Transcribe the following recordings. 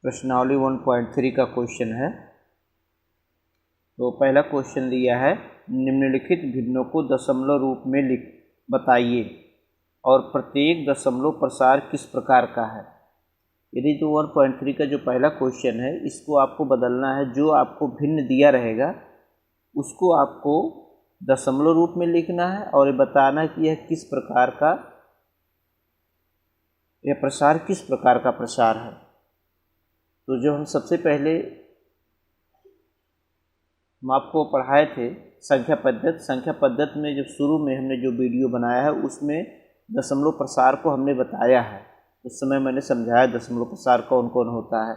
प्रश्नावली 1.3 का क्वेश्चन है। तो पहला क्वेश्चन दिया है, निम्नलिखित भिन्नों को दशमलव रूप में लिख बताइए और प्रत्येक दशमलव प्रसार किस प्रकार का है। यदि तो 1.3 का जो पहला क्वेश्चन है इसको आपको बदलना है, जो आपको भिन्न दिया रहेगा उसको आपको दशमलव रूप में लिखना है और ये बताना है कि यह किस प्रकार का, यह प्रसार किस प्रकार का प्रसार है। तो जो हम सबसे पहले हम आपको पढ़ाए थे संख्या पद्धति में, जब शुरू में हमने जो वीडियो बनाया है उसमें दशमलव प्रसार को हमने बताया है। उस समय मैंने समझाया दशमलव प्रसार कौन कौन होता है।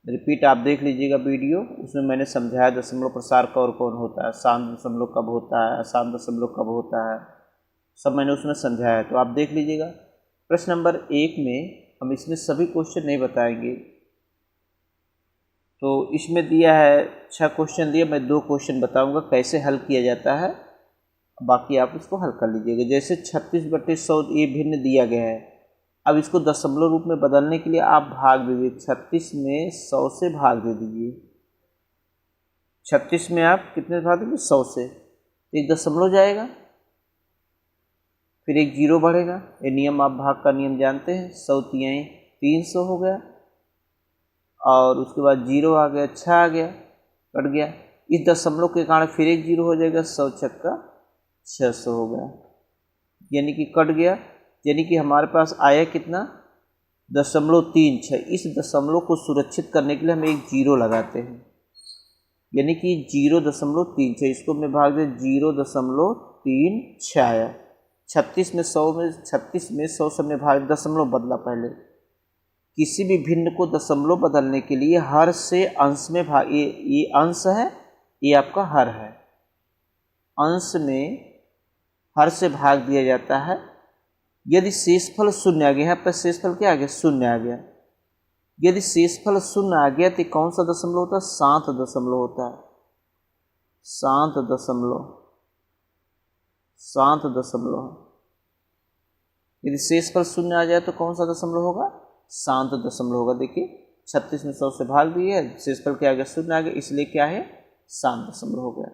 रिपीट आप देख लीजिएगा वीडियो, उसमें मैंने समझाया दशमलव प्रसार कौन कौन होता है, शांत दशमलव कब होता है, अशांत दशमलव कब होता है, सब मैंने उसमें समझाया। तो आप देख लीजिएगा। प्रश्न नंबर 1 में हम इसमें सभी क्वेश्चन नहीं बताएंगे, तो इसमें दिया है 6 क्वेश्चन दिया, मैं 2 क्वेश्चन बताऊंगा कैसे हल किया जाता है, बाकी आप इसको हल कर लीजिएगा। जैसे 36/100 ये भिन्न दिया गया है, अब इसको दशमलव रूप में बदलने के लिए आप भाग दीजिए, 36 में 100 से भाग दे दीजिए। 36 में आप कितने भाग देंगे, 100 से, एक दशमलव जाएगा, फिर एक जीरो बढ़ेगा। ये नियम आप भाग का नियम जानते हैं, 100 तियाई 300 हो गया, और उसके बाद जीरो आ गया, 6 आ गया, कट गया। इस दशमलव के कारण फिर एक जीरो हो जाएगा, 100 छक्का 600 हो गया, यानी कि कट गया। यानी कि हमारे पास आया कितना, 0.36। इस दशमलव को सुरक्षित करने के लिए हम एक जीरो लगाते हैं, यानी कि 0.36। इसको मैं भाग दे 0.36 आया। 36 में 100 से हमने भाग दशमलव बदला। पहले किसी भी भिन्न को दशमलव बदलने के लिए हर से अंश में भाग, ये अंश है, ये आपका हर है, अंश में हर से भाग दिया जाता है। यदि शेषफल शून्य आ गया, यहाँ पर शेषफल क्या आ गया, शून्य आ गया। यदि शेषफल शून्य आ गया तो कौन सा दशमलव होता है, 7 दशमलव होता है, 7 दशमलव। यदि शेषफल शून्य आ जाए तो कौन सा दशमलव होगा, 7 दशमलव होगा। देखिए 36 में 100 से भाग दिए, शेषफल क्या आ गया, शून्य आ गया, इसलिए क्या है, 7 दशमलव हो गया।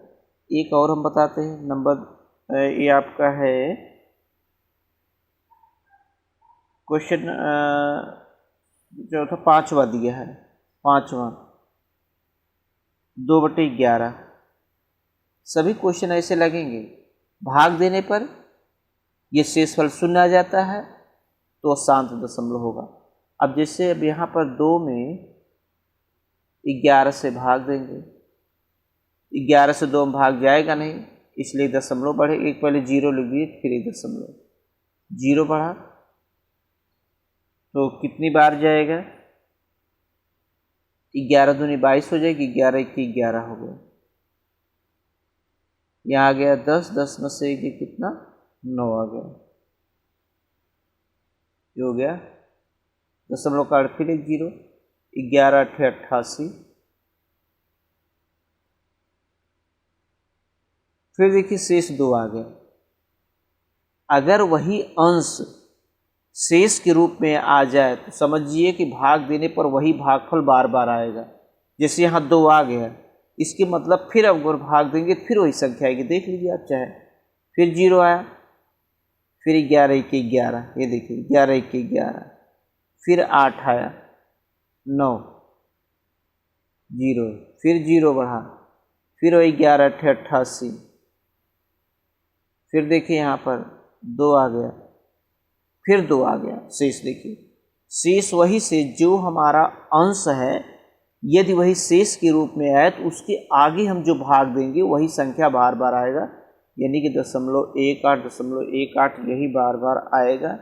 एक और हम बताते हैं नंबर, ये आपका है क्वेश्चन जो था 5वां दिया है, 5वां 2/11। सभी क्वेश्चन ऐसे लगेंगे, भाग देने पर ये शेषफल शून्य आ जाता है तो 7 दशमलव होगा। अब जैसे अब यहाँ पर 2 में 11 से भाग देंगे, 11 से 2 में भाग जाएगा नहीं, इसलिए दशमलव बढ़े। एक पहले जीरो लिख दिए, फिर एक दशमलव, जीरो बढ़ा तो कितनी बार जाएगा, 11 दूनी 22 हो जाएगी, 11 1 11 हो गया। यहाँ आ गया 10, 10 में से ये कितना, 9 आ गया, ये हो गया दशमलव काट, फिर एक जीरो, 11 8 88। फिर देखिए शेष 2 आ गया। अगर वही अंश शेष के रूप में आ जाए तो समझिए कि भाग देने पर वही भागफल बार बार आएगा। जैसे यहाँ 2 आ गया, इसके मतलब फिर अगर भाग देंगे फिर वही संख्या आएगी। देख लीजिए आप चाहे, फिर 0 आया, फिर 11 1 11, ये देखिए 11 1 11, फिर 8 आया, 9 0, फिर 0 बढ़ा, फिर वही 11 8 88, फिर देखिए यहाँ पर 2 आ गया, फिर 2 आ गया। शेष देखिए, शेष वही से जो हमारा अंश है, यदि वही शेष के रूप में आए तो उसके आगे हम जो भाग देंगे वही संख्या बार बार आएगा, यानी कि 0.18 यही बार बार आएगा।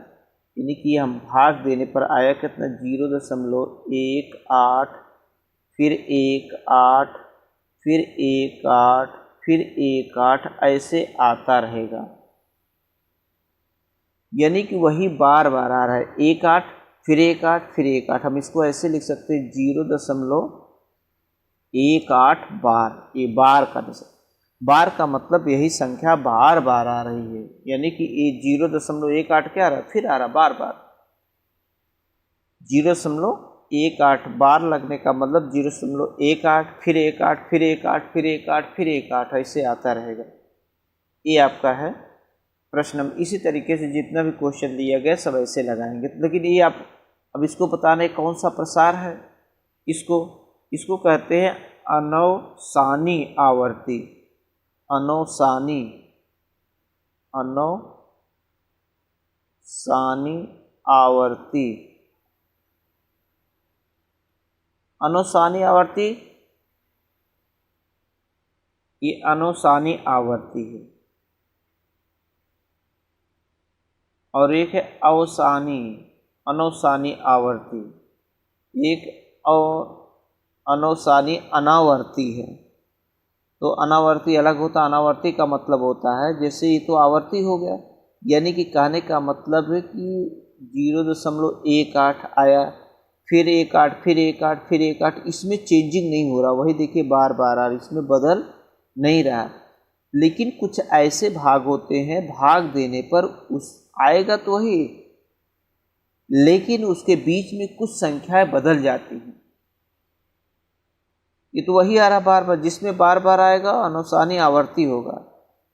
यानी कि हम भाग देने पर आया कितना, 0.18, फिर 1 8, फिर 1 8, फिर 1 8, ऐसे आता रहेगा। यानी कि वही बार बार आ रहा है, 1 8, फिर 1 8, फिर 1 8। हम इसको ऐसे लिख सकते हैं 0.18 बार। ये बार का मतलब यही संख्या बार बार आ रही है, यानी कि ये 0.18 क्या आ रहा है, फिर आ रहा बार बार, 0.18 0.18 बार लगने का मतलब 0.18 फिर 1.8 फिर 1.8 फिर 1.8 फिर 1.8 ऐसे आता रहेगा। ये आपका है प्रश्न नंबर। इसी तरीके से जितना भी क्वेश्चन दिया गया सब ऐसे लगाएंगे। लेकिन ये आप अब इसको बताने कौन सा प्रसार है, इसको कहते हैं अनवसानी आवर्ती। अनवसानी आवर्ती। अनवसानी आवर्ती, ये अनवसानी आवर्ती है। और एक है अनवसानी आवर्ती, एक अनवसानी अनावर्ती है। तो अनावर्ती अलग होता है। अनावर्ती का मतलब होता है जैसे ये तो आवर्ती हो गया, यानी कि कहने का मतलब है कि 0.18 आया फिर 1.8 फिर 1.8 फिर 1.8, इसमें चेंजिंग नहीं हो रहा। वही देखिए बार बार आ रहा, इसमें बदल नहीं रहा। लेकिन कुछ ऐसे भाग होते हैं भाग देने पर उस आएगा तो वही, लेकिन उसके बीच में कुछ संख्याएं बदल जाती हैं। ये तो वही आ रहा बार बार, जिसमें बार बार आएगा अनवसानी आवर्ती होगा,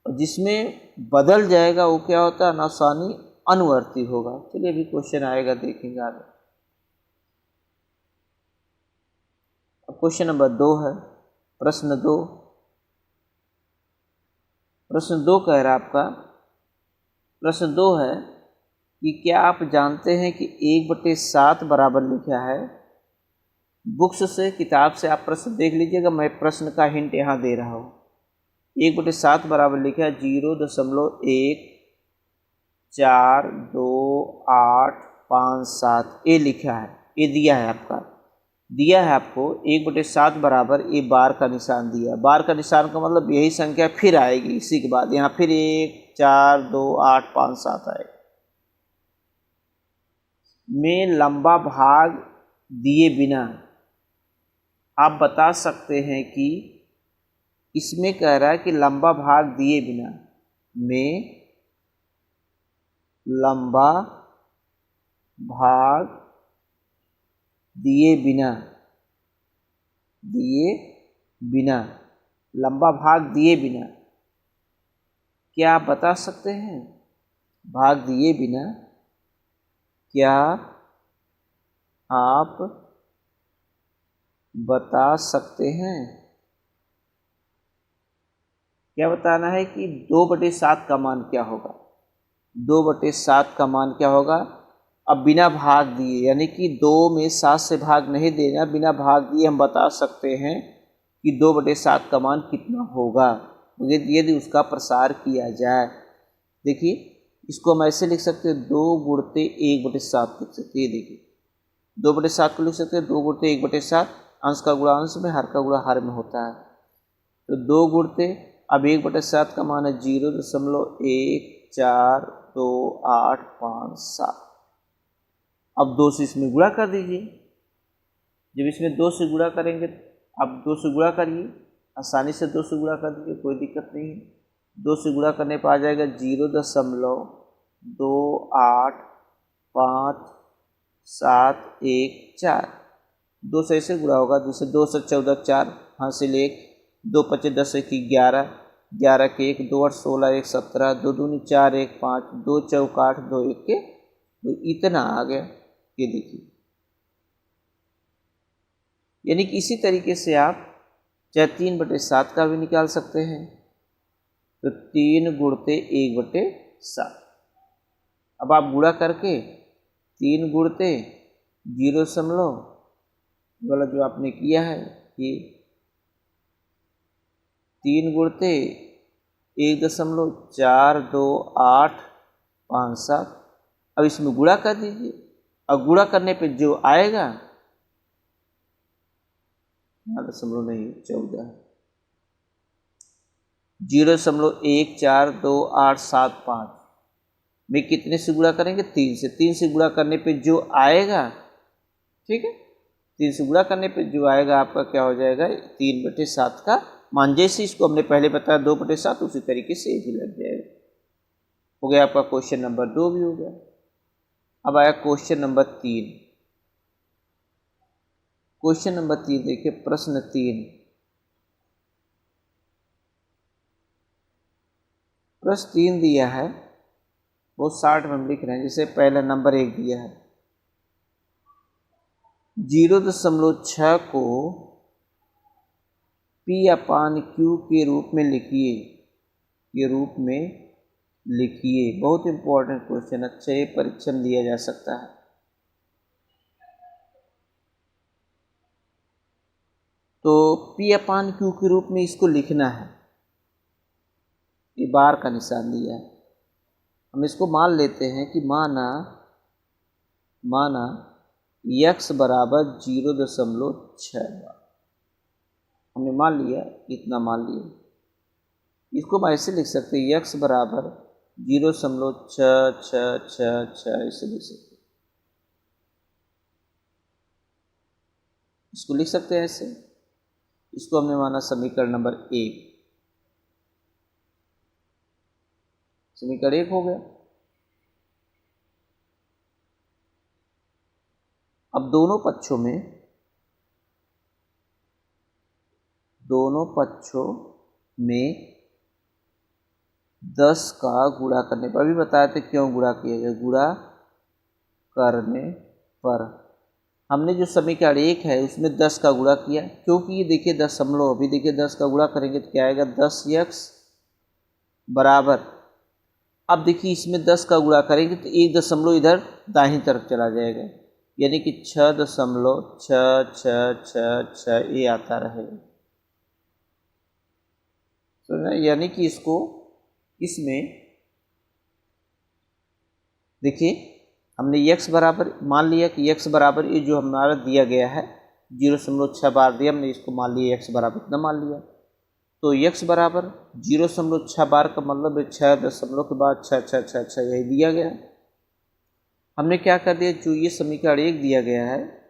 और जिसमें बदल जाएगा वो क्या होता है, अनवसानी अनुवर्ती होगा। चलिए अभी क्वेश्चन आएगा, देखेंगे आगे। अब क्वेश्चन नंबर 2 है, प्रश्न 2 कह रहा है आपका। प्रश्न 2 है कि क्या आप जानते हैं कि 1/7 बराबर लिखा है। बुक्स से, किताब से आप प्रश्न देख लीजिएगा, मैं प्रश्न का हिंट यहाँ दे रहा हूँ। 1/7 बराबर लिखा है 0.142857, ये लिखा है, ये दिया है आपको 1/7 बराबर, ये बार का निशान दिया। बार का निशान का मतलब यही संख्या फिर आएगी इसी के बाद, यहाँ फिर 1 4 2 8 5 7 आएगा। में लंबा भाग दिए बिना आप बता सकते हैं कि, इसमें कह रहा है कि लंबा भाग दिए बिना, में लंबा भाग दिए बिना लंबा भाग दिए बिना क्या आप बता सकते हैं, भाग दिए बिना क्या आप बता सकते हैं। क्या बताना है कि 2/7 का मान क्या होगा। 2/7 का मान क्या होगा। अब बिना भाग दिए, यानी कि 2 में 7 से भाग नहीं देना, बिना भाग दिए हम बता सकते हैं कि 2/7 का मान कितना होगा, यदि उसका प्रसार किया जाए। देखिए इसको हम ऐसे लिख सकते हैं, 2 गुणते 1/7 लिख सकते हैं। ये देखिए 2/7 को लिख सकते हैं 2 गुणते 1/7, अंश का गुणा अंश में, हर का गुणा हर में होता है। तो 2 गुणते, अब 1/7 का मान है 0.142857। अब 2 से इसमें गुणा कर दीजिए। जब इसमें 2 से गुणा करेंगे, अब 2 से गुणा करिए, आसानी से 2 से गुणा कर दीजिए, कोई दिक्कत नहीं है। 2 से गुणा करने पर आ जाएगा 0.285714। 2 से ऐसे गुणा होगा, जैसे 2 से 14 4 हासिल 1, 2 5 10 1 11, 11 के 1 2 8 16 1 17, 2 दूनी 4 1 5, 2 चौक 8 2 1 के, तो इतना आ गया। ये देखिए, यानी कि इसी तरीके से आप चाहे 3/7 का भी निकाल सकते हैं। तो 3 गुणते 1/7। अब आप गुणा करके 3 गुणते 0 वाला जो आपने किया है, ये 3 गुणते 1.4287। अब इसमें गुणा कर दीजिए। अब गुणा करने पे जो आएगा, 0.142875 में कितने से गुणा करेंगे, 3 से। 3 से गुणा करने पे जो आएगा, ठीक है, 3 से गुणा करने पे जो आएगा आपका क्या हो जाएगा, 3/7 का मान। जैसे इसको हमने पहले बताया 2/7, उसी तरीके से भी लग जाएगा। हो गया आपका क्वेश्चन नंबर 2 भी हो गया। अब आया क्वेश्चन नंबर 3। क्वेश्चन नंबर 3 देखिए, प्रश्न 3। प्रश्न 3 दिया है, वो 60 में हम लिख रहे हैं। जैसे पहला नंबर 1 दिया है, 0.6 को P/Q के रूप में लिखिए, के रूप में लिखिए। बहुत इंपॉर्टेंट क्वेश्चन, अच्छा ये परीक्षा में दिया जा सकता है। तो P/Q के रूप में इसको लिखना है, ये बार का निशान दिया है। हम इसको मान लेते हैं कि माना x बराबर 0.6 बार, हमने मान लिया, इतना मान लिया। इसको हम ऐसे लिख सकते हैं, x बराबर 0.6666 ऐसे लिख सकते हैं। इसको लिख सकते हैं ऐसे। इसको हमने माना समीकरण नंबर 1, समीकरण 1 हो गया। अब दोनों पक्षों में 10 का गुणा करने पर, अभी बताए थे क्यों गुणा किया जाए, गुणा करने पर हमने जो समीकरण 1 है उसमें 10 का गुणा किया, क्योंकि ये देखिए दशमलव, अभी देखिए 10 का गुणा करेंगे तो क्या आएगा, 10x बराबर, अब देखिए इसमें 10 का गुणा करेंगे तो 1 दशमलव इधर दाहिनी तरफ चला जाएगा, यानी कि 6.6666 ये आता रहेगा। तो यानी कि इसको, इसमें देखिए हमने x बराबर मान लिया कि x बराबर ये जो हमारा दिया गया है 0.6 बार दिया, हमने इसको मान लिया x बराबर इतना मान लिया। तो x बराबर 0.6 बार का मतलब है 6 दशमलव के बाद 6 यही दिया गया। हमने क्या कर दिया, जो ये समीकरण 1 दिया गया है,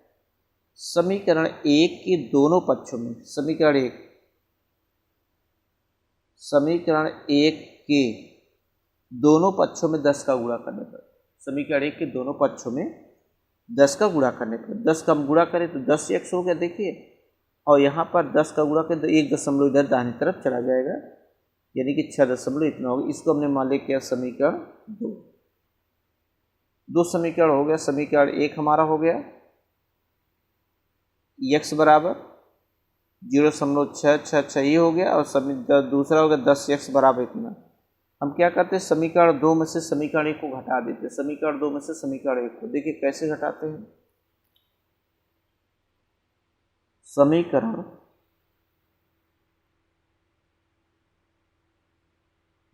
समीकरण 1 के दोनों पक्षों में, समीकरण 1 के दोनों पक्षों में 10 का गुणा करने पर, समीकरण 1 के दोनों पक्षों में 10 का गुणा करने पर, 10 का हम गुणा करें तो 10x हो गया देखिए, और यहाँ पर 10 का गुणा करें तो 1 दशमलव इधर दाहिनी तरफ चला जाएगा, यानी कि 6 दशमलव इतना होगा। इसको हमने मान लिया क्या, समीकरण 2 समीकरण हो गया। समीकरण 1 हमारा हो गया x बराबर 0.666 ये हो गया, और दूसरा हो गया 10x बराबर इतना। हम क्या करते हैं, समीकरण 2 में से समीकरण 1 को घटा देते हैं, समीकरण 2 में से समीकरण 1 को, देखिए कैसे घटाते हैं। समीकरण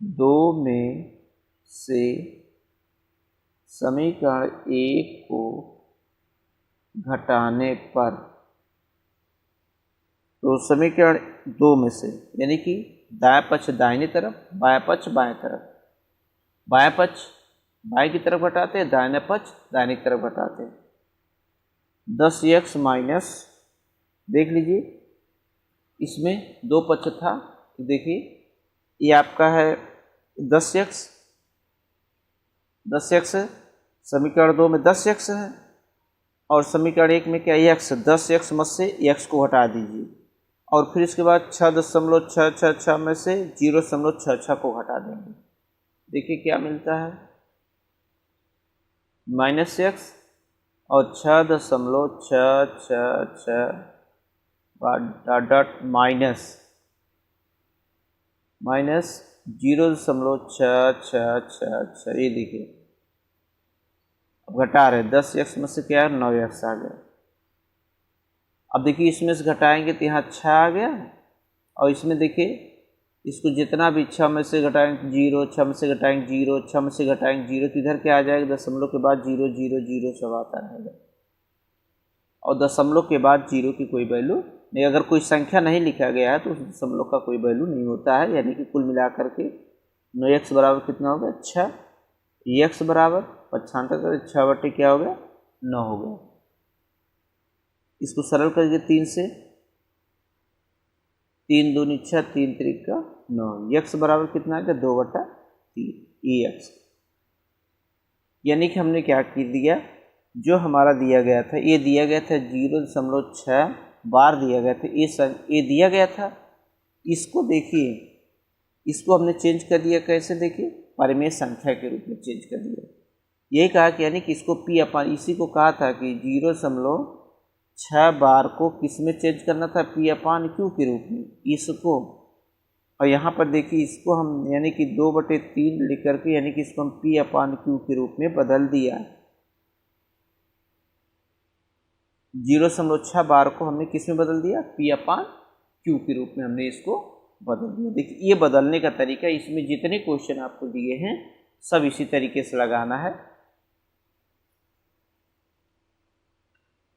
2 में से समीकरण 1 को घटाने पर, तो समीकरण 2 में से, यानी कि दायां पक्ष दाहिनी तरफ, बायां पक्ष बाएं तरफ, बायां पक्ष बाएं की तरफ घटाते हैं, दाहिना पक्ष दाहिनी तरफ घटाते हैं। 10x माइनस, देख लीजिए इसमें 2 पक्ष था, देखिए ये आपका है 10x, समीकरण 2 में 10x है, और समीकरण 1 में क्या x, 10x में से x को हटा दीजिए, और फिर इसके बाद 6.666 में से 0.66 को हटा देंगे। देखिए क्या मिलता है, -x और 6.666 डॉट माइनस 0.666, ये देखिए अब घटा रहे, 10x में से क्या है, 9x आ गया। अब देखिए इसमें से घटाएंगे तो यहाँ 6 आ गया, और इसमें देखिए इसको जितना भी 6 में से घटाएंगे 0, 6 में से घटाएंगे 0, 6 में से घटाएंगे 0, तो इधर क्या आ जाएगा, दशमलव के बाद 0 0 0 सब आता रहेगा, और दशमलव के बाद 0 की कोई वैल्यू नहीं। अगर कोई संख्या नहीं लिखा गया है तो उस दशमलव का कोई वैल्यू नहीं होता है, यानी कि कुल मिलाकर के 9x बराबर कितना हो गया, 6, x बराबर 95 6 बटे क्या हो गया, 9 हो गया। इसको सरल करके 3 से, 3 दूनी 6, 3 त्रिक 9, x बराबर कितना है, 2/3 ex। यानी कि हमने क्या कर दिया, जो हमारा दिया गया था, ये दिया गया था 0.6 बार दिया गया था, ये दिया गया था। इसको देखिए, इसको हमने चेंज कर दिया, कैसे देखिए, परिमेय संख्या के रूप में चेंज कर दिया। यही कहा कि यानी कि इसको पी अपान, इसी को कहा था कि 0.6 बार को किस में चेंज करना था, पी अपान क्यू के रूप में, इसको। और यहाँ पर देखिए, इसको हम यानी कि 2/3 लिख करके यानी कि इसको हम पी अपान क्यू के रूप में बदल दिया। 0.6 बार को हमने किस में बदल दिया, पी अपान क्यू के रूप में हमने इसको बदल दिया। देखिए, ये बदलने का तरीका, इसमें जितने क्वेश्चन आपको दिए हैं सब इसी तरीके से लगाना है।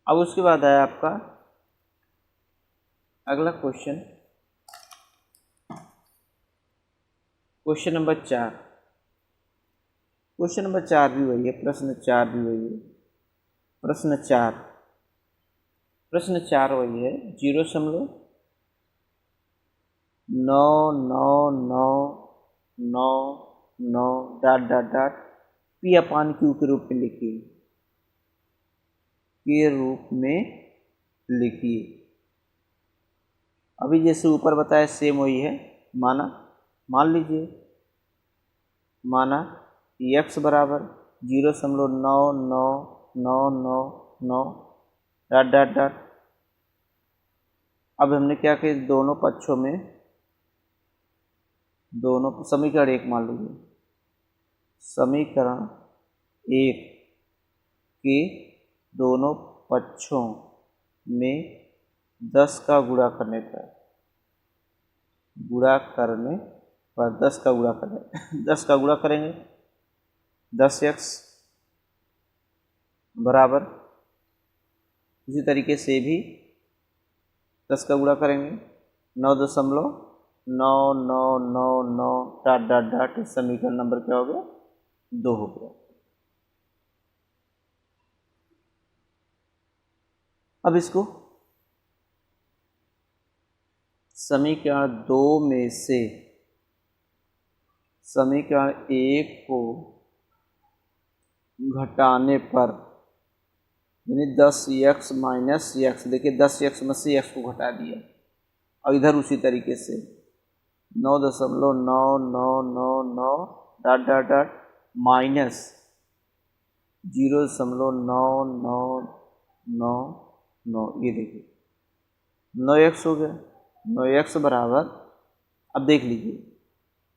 अब उसके बाद आया आपका अगला question, question number 4। Question number 4 भी वही है, प्रश्न 4 भी वही है। प्रश्न 4 वही है, 0.99999 ... पी अपान क्यू के रूप में लिखिए, के रूप में लिखिए। अभी जैसे ऊपर बताया सेम वही है। मान लीजिए, माना x बराबर 0.99999 ... अब हमने क्या किया, दोनों पक्षों में, दोनों समीकरण 1 मान लीजिए, समीकरण 1 के दोनों पक्षों में 10 का गुणा करने पर 10 का गुणा करें 10 का गुणा करेंगे, 10x बराबर, इसी तरीके से भी 10 का गुणा करेंगे, 9.9999 ... समीकरण नंबर क्या हो गया, 2 हो गया। अब इसको समीकरण 2 में से समीकरण 1 को घटाने पर, यानी 10x माइनस x, देखिए 10x में से x को घटा दिया, और इधर उसी तरीके से 9.9999 ... माइनस 0.9999, ये देखिए 9x हो गया। 9x बराबर, अब देख लीजिए,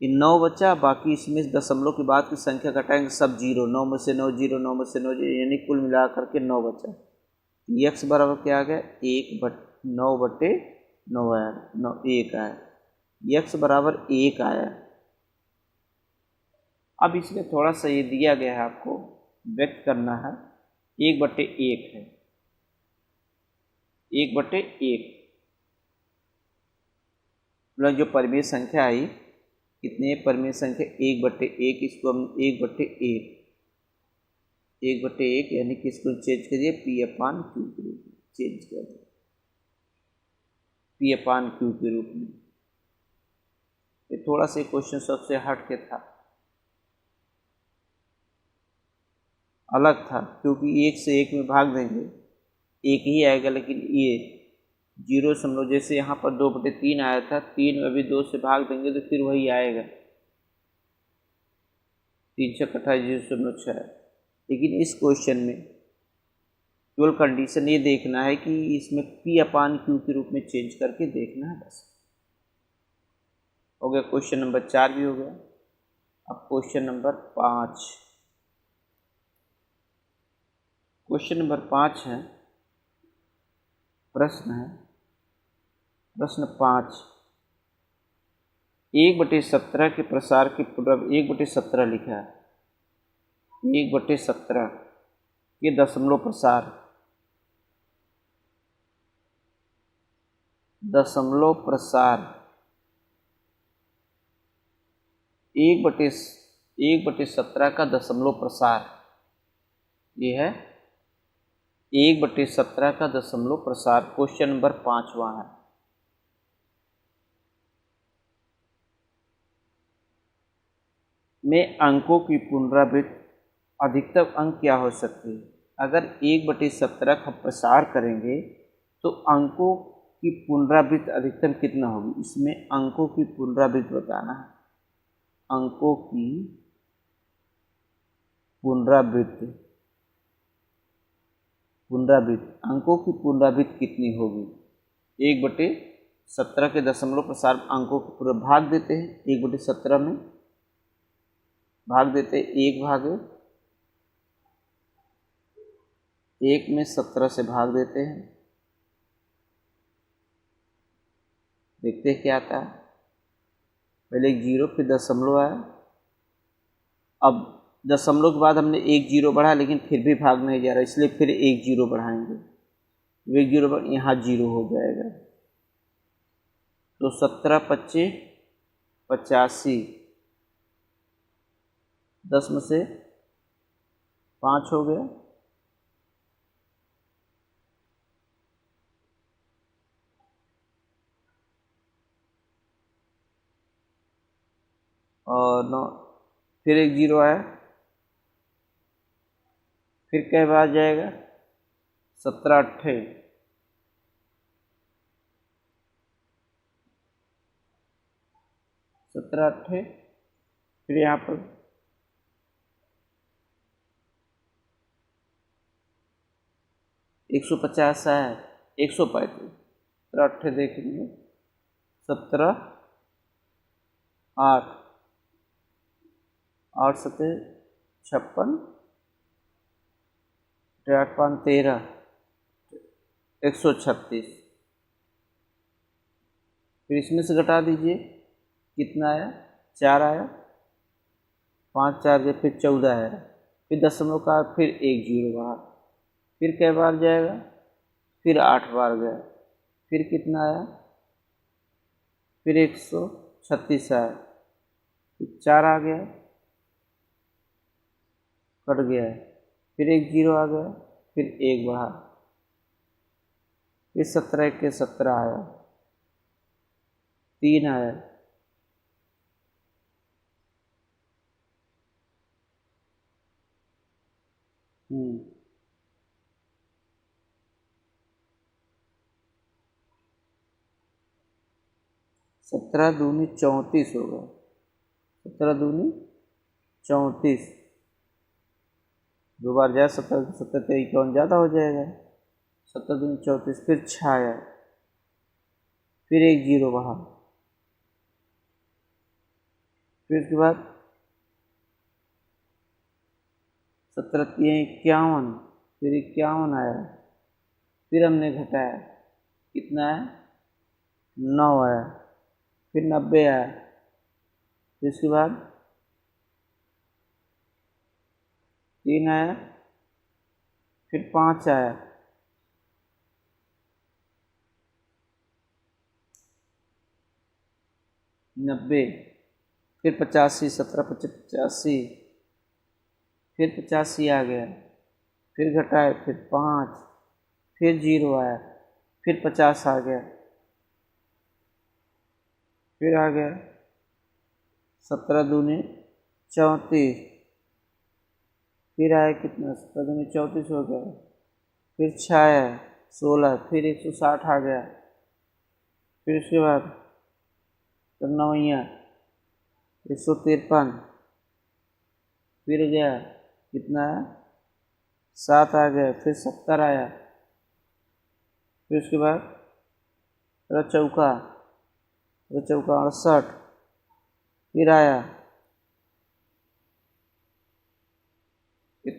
ये 9 बचा, बाकी इसमें दशमलव के बाद की संख्या घटाएंगे, सब 0, 9 में से 9 0, 9 में से 9 0, यानी कुल मिला करके 9 बचा। x बराबर क्या आ गया, 9/9 आया, 1 आया, x बराबर 1 आया। अब इसमें थोड़ा सा ये दिया गया है, आपको व्यक्त करना है, 1/1 है, 1/1 मतलब जो परिमेय संख्या आई, कितने परिमेय संख्या, 1/1, इसको हम 1/1 यानी कि इसको चेंज करिए, पी अपान क्यू के रूप में चेंज कर दिया, पी अपान क्यू के रूप में। ये थोड़ा सा क्वेश्चन सबसे हट के था, अलग था, क्योंकि 1 से 1 में भाग देंगे 1 ही आएगा, लेकिन ये 0 जैसे यहाँ पर 2/3 आया था, 3 में भी 2 से भाग देंगे तो फिर वही आएगा, 3 से 0.6। लेकिन इस क्वेश्चन में केवल कंडीशन ये देखना है कि इसमें पी अपान क्यू के रूप में चेंज करके देखना है, बस हो गया। क्वेश्चन नंबर 4 भी हो गया। अब क्वेश्चन नंबर 5, क्वेश्चन नंबर 5 है, प्रश्न 5, 1/17 के प्रसार के पूर्व 1/17 लिखा है, 1/17 के दशमलव प्रसार, दशमलव प्रसार 1/17 का दशमलव प्रसार, ये है 1/17 का दशमलव प्रसार। क्वेश्चन नंबर 5वां है। में अंकों की पुनरावृत्ति अधिकतम अंक क्या हो सकती है, अगर 1/17 का प्रसार करेंगे तो अंकों की पुनरावृत्ति अधिकतम कितना होगी। इसमें अंकों की पुनरावृत्ति बताना है। अंकों की पुनरावृत्ति अंकों की पुनरावृत्ति कितनी होगी। 1/17 के दशमलव प्रसार अंकों को पूरा भाग देते हैं। 1/17 में भाग देते हैं, 1 में 17 से भाग देते हैं। देखते हैं क्या आता है। पहले एक 0 फिर दशमलव आया। अब दशमलव के बाद हमने 1 0 बढ़ा, लेकिन फिर भी भाग नहीं जा रहा, इसलिए फिर 1 0 बढ़ाएंगे। 1 0 यहाँ 0 हो जाएगा। तो 17 25 85, 10 में से 5 हो गया। और 9, फिर 1 0 आया, फिर क्या बार जाएगा। 17 8 17 8, फिर यहाँ पर 150 आया, 135, 17 8 देखेंगे, 17 8 8 7 56, 8 5 13, 136। फिर इसमें से घटा दीजिए, कितना आया, 4 आया, 5 4 गए, फिर 14 आया, फिर दशमलव का फिर 1 0 बढ़ा, फिर कै बार जाएगा, फिर 8 बार गया, फिर कितना आया, फिर 136 आया, फिर 4 आ गया, कट गया, फिर 1 0 आ गया, फिर 1 बढ़ा, फिर 17 1 17 आया, 3 आया, हम्म 17 दूनी 34 होगा। 17 दूनी 34, 2 बार जाए, 17 17 51 ज़्यादा हो जाएगा। 17 दूनी 34, फिर 6 आया, फिर 1 0 बढ़ा, फिर उसके बाद 17 3 51, फिर 51 आया, फिर हमने घटाया, कितना है, 9 आया, फिर 90 आया, फिर उसके बाद 3 आया, फिर 5 आया, नब्बे, फिर 85, 17 25 85, फिर 85 आ गया, फिर घटाए, फिर 5, फिर 0 आया, फिर 50 आ गया, फिर आ गया 17 दूनी 34, फिर आया कितना, 17 दूनी 34 हो गया, फिर 6 आया 16, फिर 160 आ गया, फिर उसके बाद 9 153, फिर गया कितना है, 7 आ गया, फिर 70 आया, फिर उसके बाद चौका 68, फिर आया,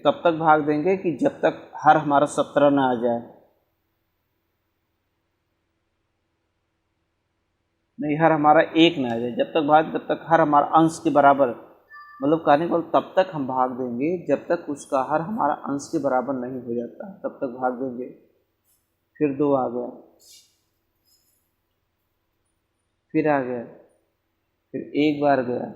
तब तक भाग देंगे कि जब तक हर हमारा 17 ना आ जाए। नहीं, हर हमारा 1 ना आ जाए, जब तक भाग तब तक हर हमारा अंश के बराबर, मतलब कहने को तब तक हम भाग देंगे जब तक उसका हर हमारा अंश के बराबर नहीं हो जाता, तब तक भाग देंगे। फिर 2 आ गया, फिर आ गया, फिर 1 बार गया,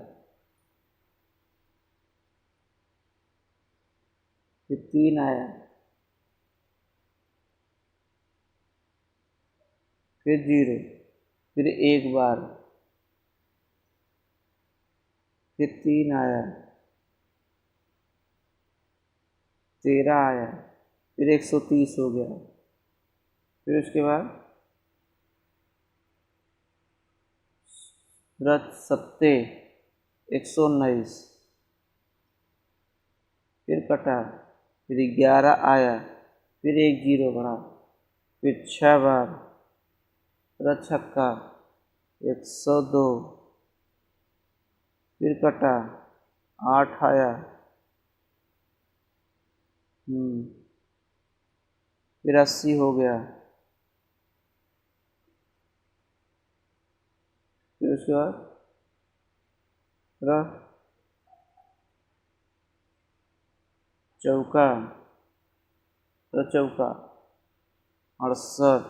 फिर 3 आया, फिर 0, फिर 1 बार, फिर 3 आया, 13 आया, फिर 130 हो गया, फिर उसके बाद 7 119, फिर कटा, फिर 11 आया, फिर 1 जीरो बढ़ा, फिर 6 बार, फिर छक्का 102, फिर कटा, 8 आया, फिर 80 हो गया, फिर उसके बाद चौका, चौका 68,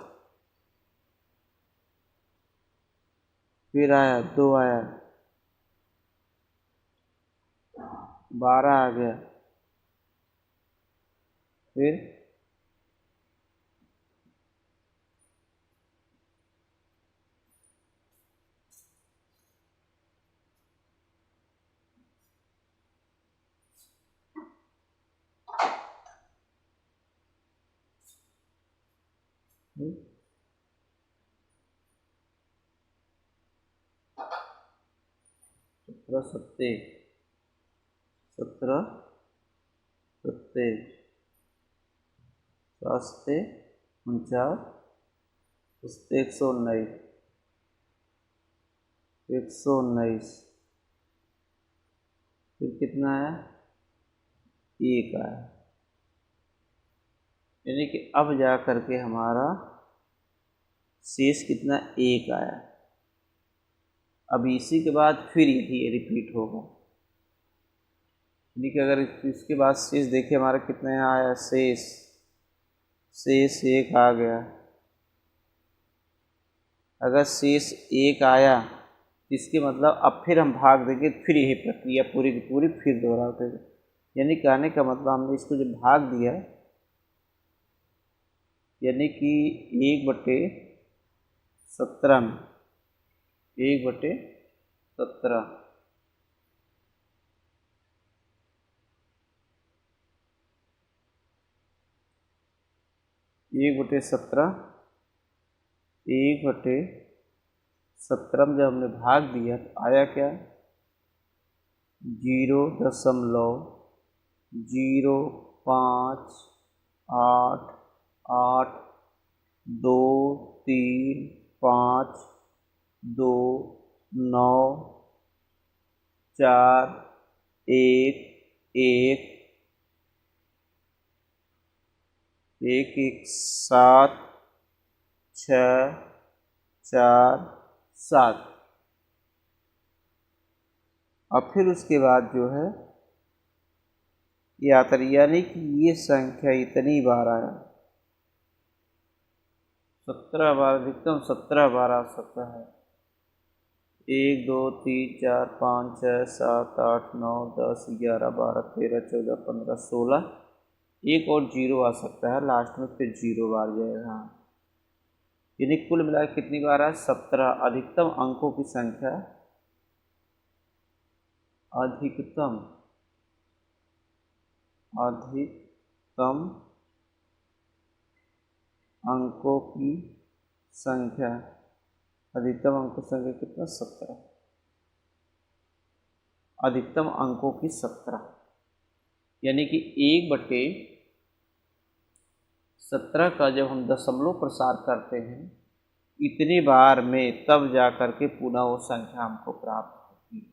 फिर आया 2 आया, 12 आ गया, फिर 17 17 17 49 119 119, फिर कितना आया, 1 आया। यानी कि अब जा करके हमारा शेष कितना, 1 आया। अब इसी के बाद फिर ये रिपीट होगा, यानी कि अगर इसके बाद शेष देखिए हमारा कितना यहाँ आया, शेष 1 आ गया। अगर शेष 1 आया इसके मतलब अब फिर हम भाग देंगे, फिर यही प्रक्रिया पूरी की पूरी फिर दोहराते हैं। यानी कहने का मतलब हमने इसको जब भाग दिया, यानी कि 1/17 में 1/17 1/17 1/17 में जब हमने भाग दिया तो आया क्या, 0.5 8 8 2 3 5 2 9 4 1 1 7 और फिर उसके बाद जो है ये आता है, यानी कि ये संख्या इतनी बार आया, 17 बार, अधिकतम 17 बार आ सकता है। 1 2 3 4 5 6 7 8 9 10 11 12 13 14 15 16, एक और 0 आ सकता है लास्ट में, फिर 0 बार जाएगा। यानी कुल मिलाकर कितनी बार है, 17। अधिकतम अंकों की संख्या, अधिकतम अंकों की संख्या, अधिकतम अंकों की संख्या कितना, 17। अधिकतम अंकों की 17, यानी कि 1/17 का जब हम दशमलव प्रसार करते हैं इतनी बार में, तब जा करके पुनः वो संख्या हमको प्राप्त होती है।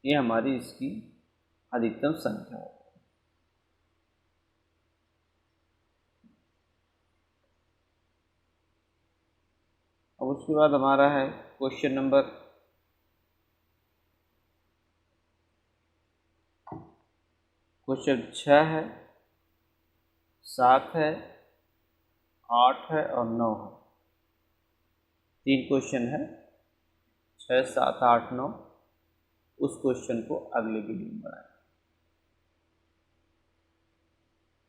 ये हमारी इसकी अधिकतम संख्या है। अब उसके बाद हमारा है क्वेश्चन नंबर 6 है, 7 है, 8 है और 9 है। 3 क्वेश्चन है, 6 7 8 9। उस क्वेश्चन को अगले वीडियो में बनाएं।